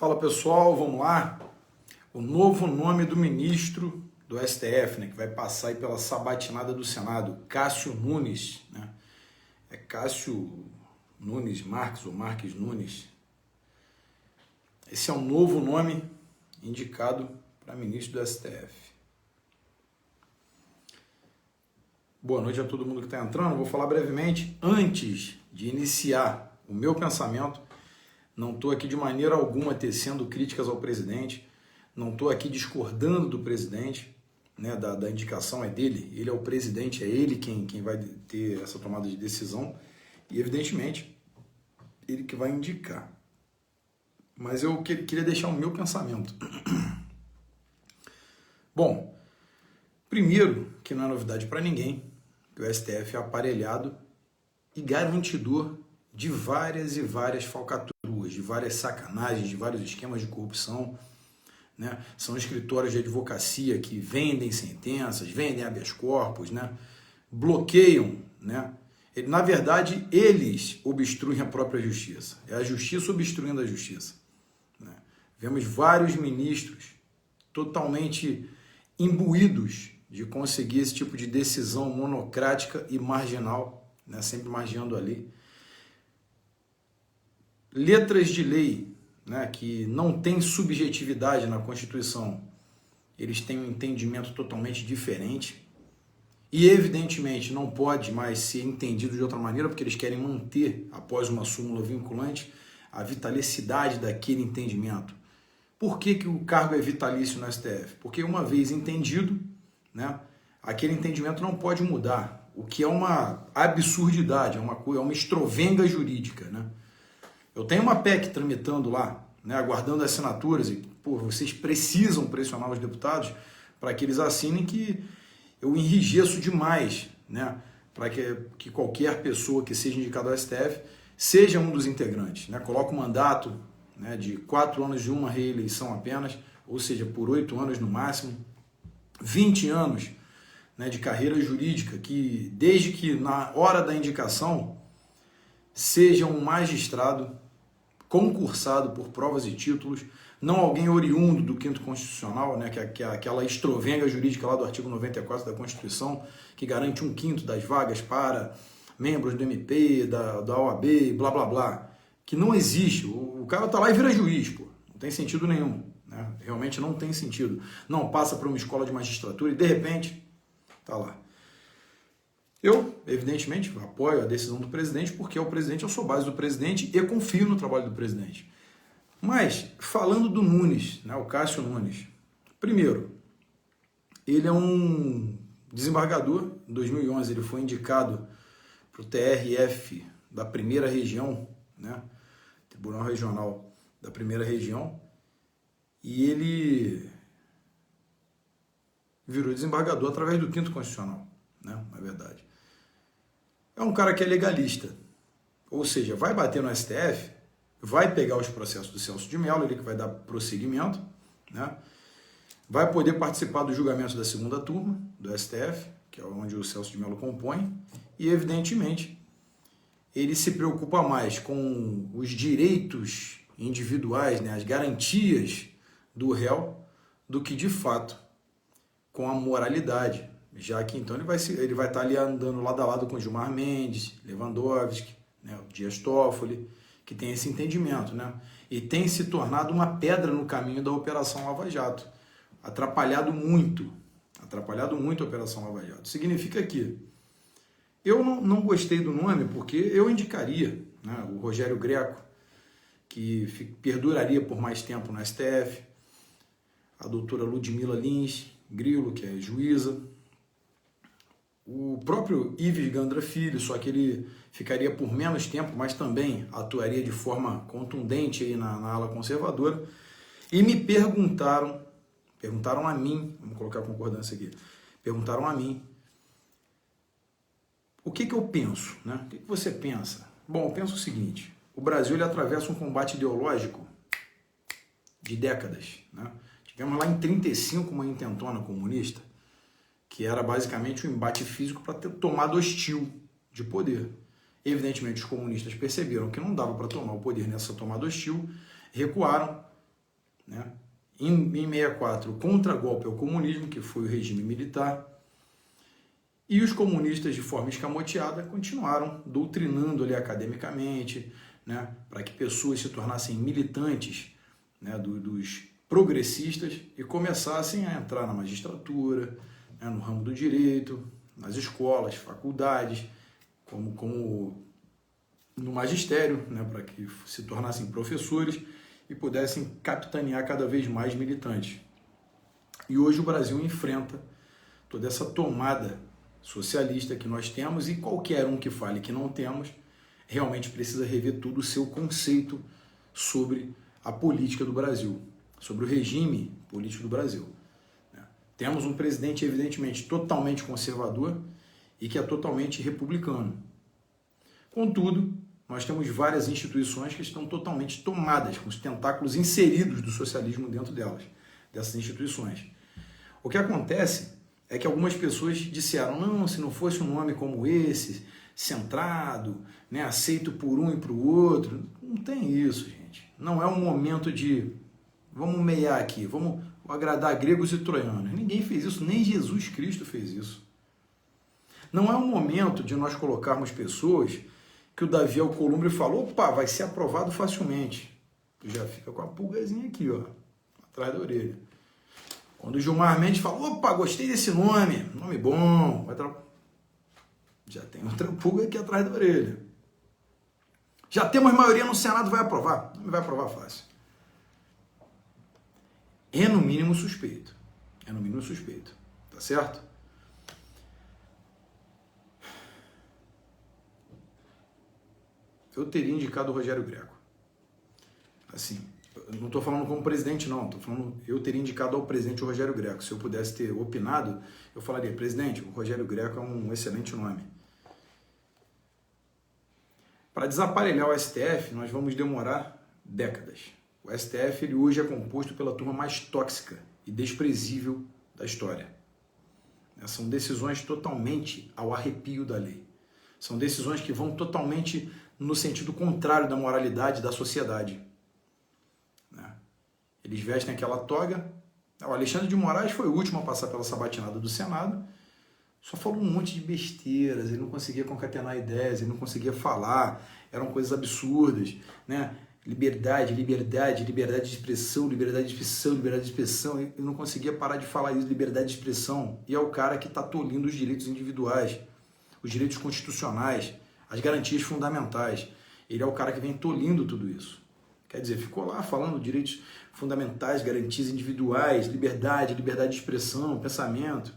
Fala pessoal, vamos lá. O novo nome do ministro do STF, né, que vai passar aí pela sabatinada do Senado, Cássio Nunes, né? É Cássio Nunes Marques ou Marques Nunes. Esse é o novo nome indicado para ministro do STF. Boa noite a todo mundo que está entrando. Vou falar brevemente antes de iniciar o meu pensamento. Não estou aqui de maneira alguma tecendo críticas ao presidente, não estou aqui discordando do presidente, né, da indicação é dele, ele é o presidente, é ele quem vai ter essa tomada de decisão e, evidentemente, ele que vai indicar. Mas eu queria deixar o meu pensamento. Bom, primeiro, que não é novidade para ninguém, que o STF é aparelhado e garantidor de várias e várias falcatruas, de várias sacanagens, de vários esquemas de corrupção, né? São escritórios de advocacia que vendem sentenças, vendem habeas corpus, né? Bloqueiam, né? Na verdade, eles obstruem a própria justiça. É a justiça obstruindo a justiça, né? Vemos vários ministros totalmente imbuídos de conseguir esse tipo de decisão monocrática e marginal, né? Sempre margeando a lei. Letras de lei, né, que não tem subjetividade na Constituição, eles têm um entendimento totalmente diferente e, evidentemente, não pode mais ser entendido de outra maneira, porque eles querem manter, após uma súmula vinculante, a vitalicidade daquele entendimento. Por que o cargo é vitalício no STF? Porque, uma vez entendido, né, aquele entendimento não pode mudar, o que é uma absurdidade, é uma estrovenga jurídica, né? Eu tenho uma PEC tramitando lá, né, aguardando assinaturas, e vocês precisam pressionar os deputados para que eles assinem, que eu enrijeço demais, né, para que qualquer pessoa que seja indicada ao STF seja um dos integrantes, né? Coloca o mandato, né, de 4 anos de uma reeleição apenas, ou seja, por 8 anos no máximo, 20 anos, né, de carreira jurídica, que desde que na hora da indicação seja um magistrado concursado por provas e títulos, não alguém oriundo do 5º Constitucional, né, que é aquela estrovenga jurídica lá do artigo 94 da Constituição, que garante 1/5 das vagas para membros do MP, da OAB, blá blá blá, que não existe. O cara tá lá e vira juiz, pô. Não tem sentido nenhum, né? Realmente não tem sentido. Não passa por uma escola de magistratura e de repente tá lá. Eu, evidentemente, apoio a decisão do presidente, porque é o presidente, eu sou base do presidente e confio no trabalho do presidente. Mas, falando do Nunes, né, o Cássio Nunes, primeiro, ele é um desembargador. Em 2011 ele foi indicado para o TRF da primeira região, né, Tribunal Regional da primeira região, e ele virou desembargador através do 5º Constitucional, né, na verdade. É um cara que é legalista, ou seja, vai bater no STF, vai pegar os processos do Celso de Mello, ele que vai dar prosseguimento, né? Vai poder participar do julgamento da 2ª turma do STF, que é onde o Celso de Mello compõe, e evidentemente ele se preocupa mais com os direitos individuais, né, as garantias do réu, do que de fato com a moralidade. Já que então ele vai estar ali andando lado a lado com Gilmar Mendes, Lewandowski, né, o Dias Toffoli, que tem esse entendimento, né? E tem se tornado uma pedra no caminho da Operação Lava Jato. Atrapalhado muito a Operação Lava Jato. Significa que eu não gostei do nome, porque eu indicaria, né, o Rogério Greco, que perduraria por mais tempo no STF, a doutora Ludmila Lins Grilo, que é juíza, o próprio Ives Gandra Filho, só que ele ficaria por menos tempo, mas também atuaria de forma contundente aí na ala conservadora. E me perguntaram a mim, vamos colocar a concordância aqui, perguntaram a mim, o que eu penso, né? O que você pensa? Bom, eu penso o seguinte, o Brasil ele atravessa um combate ideológico de décadas, né? Tivemos lá em 1935 uma intentona comunista, que era basicamente um embate físico para ter tomada hostil de poder. Evidentemente, os comunistas perceberam que não dava para tomar o poder nessa tomada hostil, recuaram, né? Em 64, o contragolpe ao comunismo, que foi o regime militar, e os comunistas, de forma escamoteada, continuaram doutrinando ali academicamente, né, para que pessoas se tornassem militantes, né, dos progressistas e começassem a entrar na magistratura, né, no ramo do direito, nas escolas, faculdades, como no magistério, né, para que se tornassem professores e pudessem capitanear cada vez mais militantes. E hoje o Brasil enfrenta toda essa tomada socialista que nós temos, e qualquer um que fale que não temos realmente precisa rever todo o seu conceito sobre a política do Brasil, sobre o regime político do Brasil. Temos um presidente, evidentemente, totalmente conservador e que é totalmente republicano. Contudo, nós temos várias instituições que estão totalmente tomadas, com os tentáculos inseridos do socialismo dentro delas, dessas instituições. O que acontece é que algumas pessoas disseram, não, se não fosse um nome como esse, centrado, né, aceito por um e para o outro, não tem isso, gente. Não é um momento de, vamos meiar aqui, vamos agradar gregos e troianos. Ninguém fez isso, nem Jesus Cristo fez isso. Não é um momento de nós colocarmos pessoas que o Davi Alcolumbre falou, opa, vai ser aprovado facilmente. Tu já fica com a pulgazinha aqui, ó, atrás da orelha. Quando o Gilmar Mendes fala, opa, gostei desse nome bom, já tem outra pulga aqui atrás da orelha. Já temos maioria no Senado, vai aprovar. Não vai aprovar fácil. É no mínimo suspeito. É no mínimo suspeito. Tá certo? Eu teria indicado o Rogério Greco. Assim, eu não estou falando como presidente, não. Estou falando, eu teria indicado ao presidente o Rogério Greco. Se eu pudesse ter opinado, eu falaria, presidente, o Rogério Greco é um excelente nome. Para desaparelhar o STF, nós vamos demorar décadas. O STF ele hoje é composto pela turma mais tóxica e desprezível da história. São decisões totalmente ao arrepio da lei. São decisões que vão totalmente no sentido contrário da moralidade da sociedade. Eles vestem aquela toga. O Alexandre de Moraes foi o último a passar pela sabatinada do Senado. Só falou um monte de besteiras, ele não conseguia concatenar ideias, ele não conseguia falar, eram coisas absurdas, né? Liberdade, liberdade, liberdade de expressão, liberdade de expressão, liberdade de expressão. Ele não conseguia parar de falar isso, liberdade de expressão. E é o cara que está tolindo os direitos individuais, os direitos constitucionais, as garantias fundamentais. Ele é o cara que vem tolindo tudo isso. Quer dizer, ficou lá falando direitos fundamentais, garantias individuais, liberdade, liberdade de expressão, pensamento.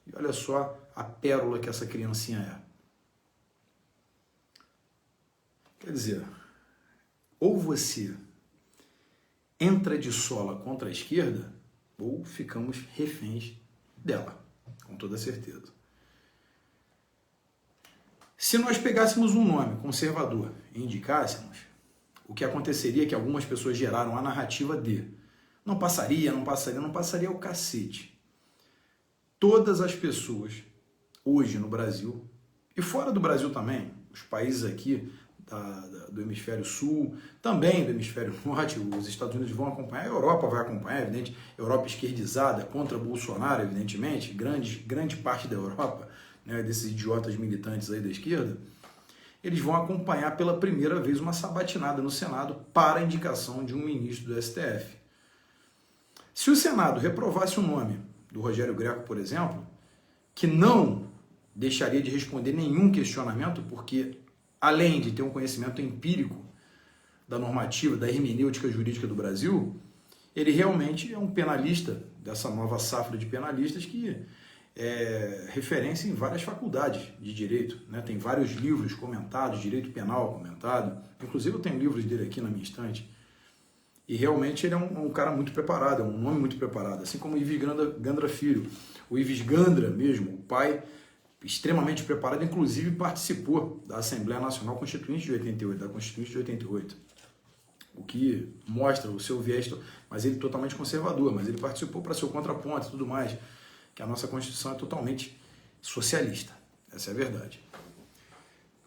E olha só a pérola que essa criancinha é. Quer dizer, ou você entra de sola contra a esquerda, ou ficamos reféns dela, com toda certeza. Se nós pegássemos um nome conservador e indicássemos, o que aconteceria é que algumas pessoas geraram a narrativa de não passaria o cacete. Todas as pessoas, hoje no Brasil, e fora do Brasil também, os países aqui do hemisfério sul, também do hemisfério norte, os Estados Unidos vão acompanhar, a Europa vai acompanhar, evidente, Europa esquerdizada contra Bolsonaro, evidentemente, grande parte da Europa, né, desses idiotas militantes aí da esquerda, eles vão acompanhar pela primeira vez uma sabatinada no Senado para a indicação de um ministro do STF. Se o Senado reprovasse o nome do Rogério Greco, por exemplo, que não deixaria de responder nenhum questionamento, porque além de ter um conhecimento empírico da normativa, da hermenêutica jurídica do Brasil, ele realmente é um penalista dessa nova safra de penalistas que é referência em várias faculdades de direito, né? Tem vários livros comentados, direito penal comentado, inclusive eu tenho livros dele aqui na minha estante, e realmente ele é um cara muito preparado, é um nome muito preparado, assim como o Ives Gandra Filho. O Ives Gandra mesmo, o pai, extremamente preparado, inclusive participou da Assembleia Nacional Constituinte de 88, da Constituinte de 88, o que mostra o seu viés, mas ele totalmente conservador, mas ele participou para ser o contraponto e tudo mais, que a nossa Constituição é totalmente socialista, essa é a verdade.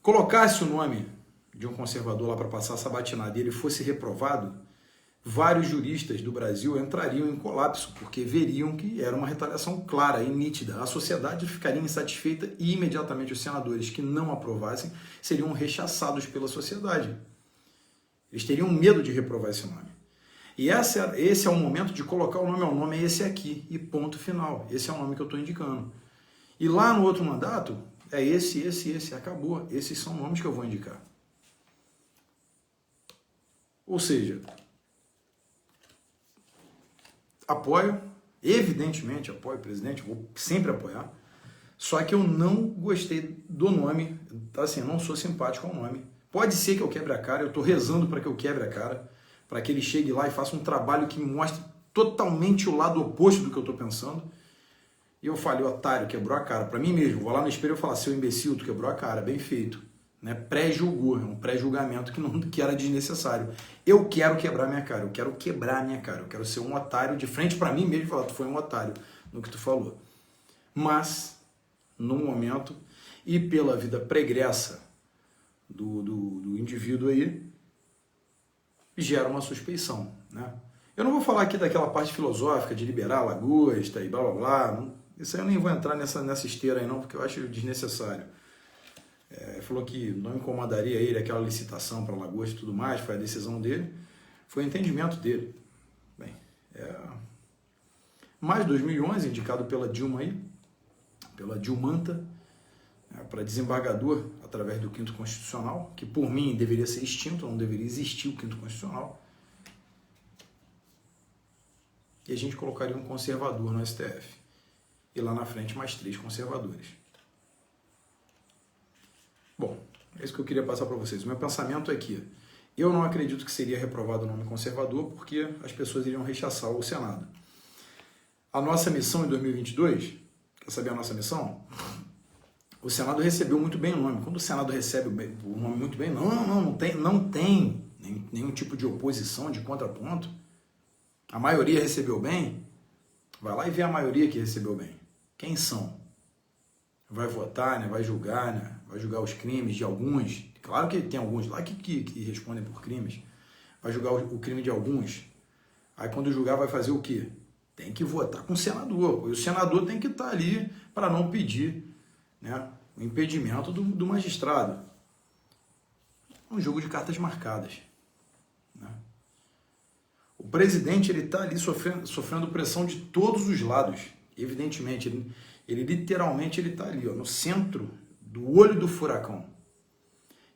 Colocasse o nome de um conservador lá para passar essa batinada e ele fosse reprovado, vários juristas do Brasil entrariam em colapso, porque veriam que era uma retaliação clara e nítida. A sociedade ficaria insatisfeita e imediatamente os senadores que não aprovassem seriam rechaçados pela sociedade. Eles teriam medo de reprovar esse nome. E esse é o momento de colocar o nome é esse aqui, e ponto final. Esse é o nome que eu estou indicando. E lá no outro mandato, é esse, acabou. Esses são nomes que eu vou indicar. Ou seja, apoio, evidentemente apoio o presidente, vou sempre apoiar, só que eu não gostei do nome, assim, eu não sou simpático ao nome. Pode ser que eu quebre a cara, eu estou rezando para que eu quebre a cara, para que ele chegue lá e faça um trabalho que me mostre totalmente o lado oposto do que eu estou pensando. E eu falei, otário, quebrou a cara. Para mim mesmo, vou lá no espelho e falar, seu imbecil, tu quebrou a cara, bem feito. Né? Pré-julgou, é um pré-julgamento que era desnecessário. Eu quero quebrar minha cara, eu quero quebrar minha cara, eu quero ser um otário de frente para mim mesmo e falar, tu foi um otário no que tu falou. Mas, no momento, e pela vida pregressa do indivíduo aí, gera uma suspeição, né? Eu não vou falar aqui daquela parte filosófica de liberar a lagosta e blá blá blá, isso aí eu nem vou entrar nessa esteira aí não, porque eu acho desnecessário. Ele falou que não incomodaria ele aquela licitação para lagosta e tudo mais, foi a decisão dele, foi o entendimento dele. Bem, mais 2011, indicado pela Dilma aí, pela Dilmanta, para desembargador através do 5º Constitucional, que por mim deveria ser extinto, não deveria existir o 5º Constitucional. E a gente colocaria um conservador no STF. E lá na frente mais 3 conservadores. Bom, é isso que eu queria passar para vocês. O meu pensamento é que eu não acredito que seria reprovado o nome conservador, porque as pessoas iriam rechaçar o Senado. A nossa missão em 2022, quer saber a nossa missão? O Senado recebeu muito bem o nome. Quando o Senado recebe o nome muito bem, não tem nenhum tipo de oposição, de contraponto. A maioria recebeu bem. Vai lá e vê a maioria que recebeu bem. Quem são? Vai votar, né? Vai julgar, né? Vai julgar os crimes de alguns. Claro que tem alguns lá que respondem por crimes. Vai julgar o crime de alguns. Aí quando julgar vai fazer o quê? Tem que votar com o senador. E o senador tem que estar ali para não pedir, né, o impedimento do magistrado. É um jogo de cartas marcadas. Né? O presidente está ali sofrendo pressão de todos os lados. Evidentemente, ele literalmente está ali, ó, no centro do olho do furacão.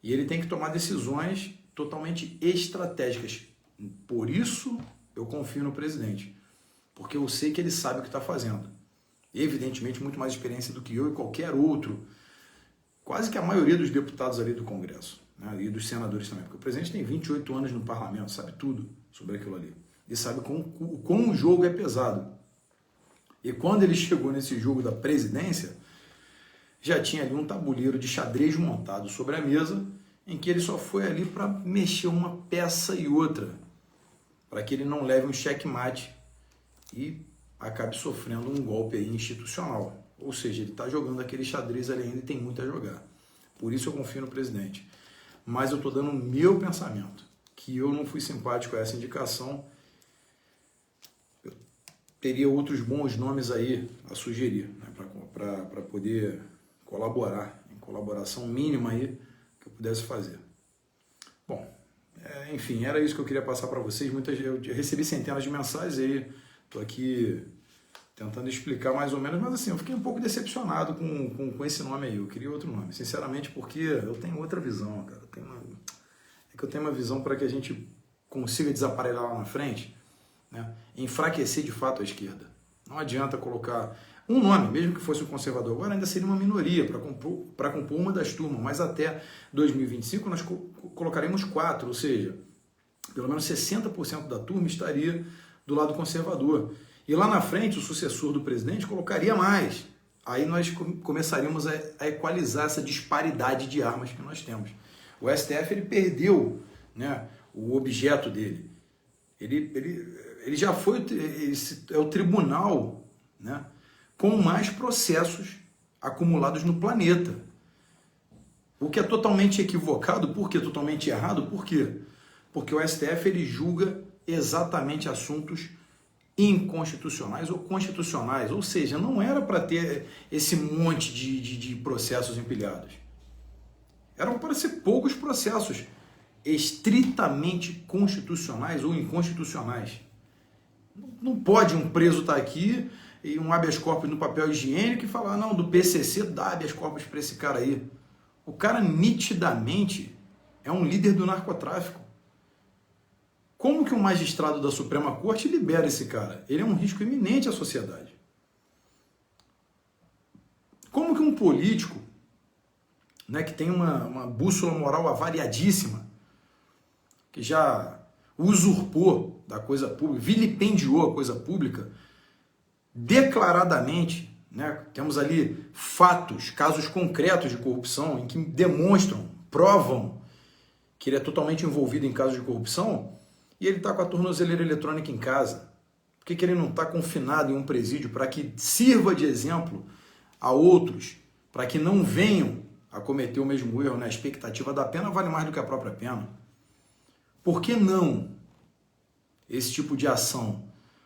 E ele tem que tomar decisões totalmente estratégicas. Por isso, eu confio no presidente. Porque eu sei que ele sabe o que está fazendo. Evidentemente, muito mais experiência do que eu e qualquer outro. Quase que a maioria dos deputados ali do Congresso, né, e dos senadores também. Porque o presidente tem 28 anos no parlamento, sabe tudo sobre aquilo ali. E sabe como o jogo é pesado. E quando ele chegou nesse jogo da presidência, já tinha ali um tabuleiro de xadrez montado sobre a mesa, em que ele só foi ali para mexer uma peça e outra, para que ele não leve um checkmate e acabe sofrendo um golpe aí institucional. Ou seja, ele está jogando aquele xadrez ali ainda e tem muito a jogar. Por isso eu confio no presidente. Mas eu estou dando o meu pensamento, que eu não fui simpático a essa indicação. Eu teria outros bons nomes aí a sugerir, né, para poder colaborar, em colaboração mínima aí que eu pudesse fazer. Bom, enfim, era isso que eu queria passar para vocês. Eu recebi centenas de mensagens aí, estou aqui tentando explicar mais ou menos, mas assim, eu fiquei um pouco decepcionado com esse nome aí, eu queria outro nome, sinceramente, porque eu tenho outra visão, cara. Eu tenho uma visão para que a gente consiga desaparelar lá na frente, né, enfraquecer de fato a esquerda. Não adianta colocar um nome, mesmo que fosse um conservador, agora ainda seria uma minoria para compor uma das turmas, mas até 2025 nós colocaremos 4, ou seja, pelo menos 60% da turma estaria do lado conservador. E lá na frente, o sucessor do presidente colocaria mais. Aí nós começaríamos a equalizar essa disparidade de armas que nós temos. O STF ele perdeu, né, o objeto dele. Ele já foi, é o tribunal, né, com mais processos acumulados no planeta. O que é totalmente equivocado, por que totalmente errado? Por quê? Porque o STF ele julga exatamente assuntos inconstitucionais ou constitucionais, ou seja, não era para ter esse monte de processos empilhados. Eram para ser poucos processos estritamente constitucionais ou inconstitucionais. Não pode um preso estar aqui e um habeas corpus no papel higiênico e falar, não, do PCC dá habeas corpus para esse cara aí. O cara nitidamente é um líder do narcotráfico. Como que um magistrado da Suprema Corte libera esse cara? Ele é um risco iminente à sociedade. Como que um político, né, que tem uma bússola moral avariadíssima, que já usurpou da coisa pública, vilipendiou a coisa pública, declaradamente, né, temos ali fatos, casos concretos de corrupção, em que demonstram, provam que ele é totalmente envolvido em casos de corrupção, e ele está com a tornozeleira eletrônica em casa. Por que ele não está confinado em um presídio para que sirva de exemplo a outros, para que não venham a cometer o mesmo erro, né? A expectativa da pena vale mais do que a própria pena. Por que não esse tipo de ação?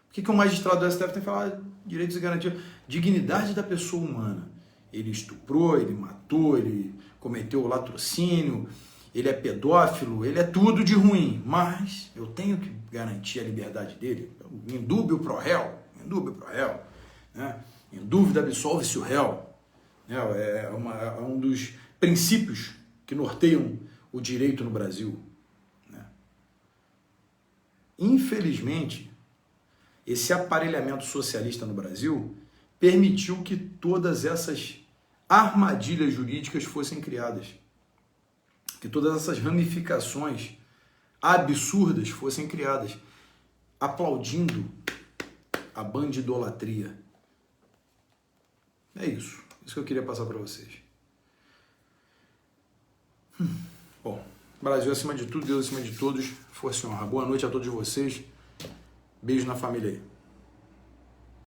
Por que o magistrado do STF tem que falar direitos e garantias? Dignidade da pessoa humana. Ele estuprou, ele matou, ele cometeu o latrocínio, ele é pedófilo, ele é tudo de ruim, mas eu tenho que garantir a liberdade dele. Indúbio pro réu, né? Em dúvida absolve-se o réu. É um dos princípios que norteiam o direito no Brasil. Né? Infelizmente, esse aparelhamento socialista no Brasil permitiu que todas essas armadilhas jurídicas fossem criadas. Que todas essas ramificações absurdas fossem criadas, aplaudindo a bandidolatria. É isso que eu queria passar para vocês. Bom, Brasil acima de tudo, Deus acima de todos, força e honra. Boa noite a todos vocês, beijo na família aí.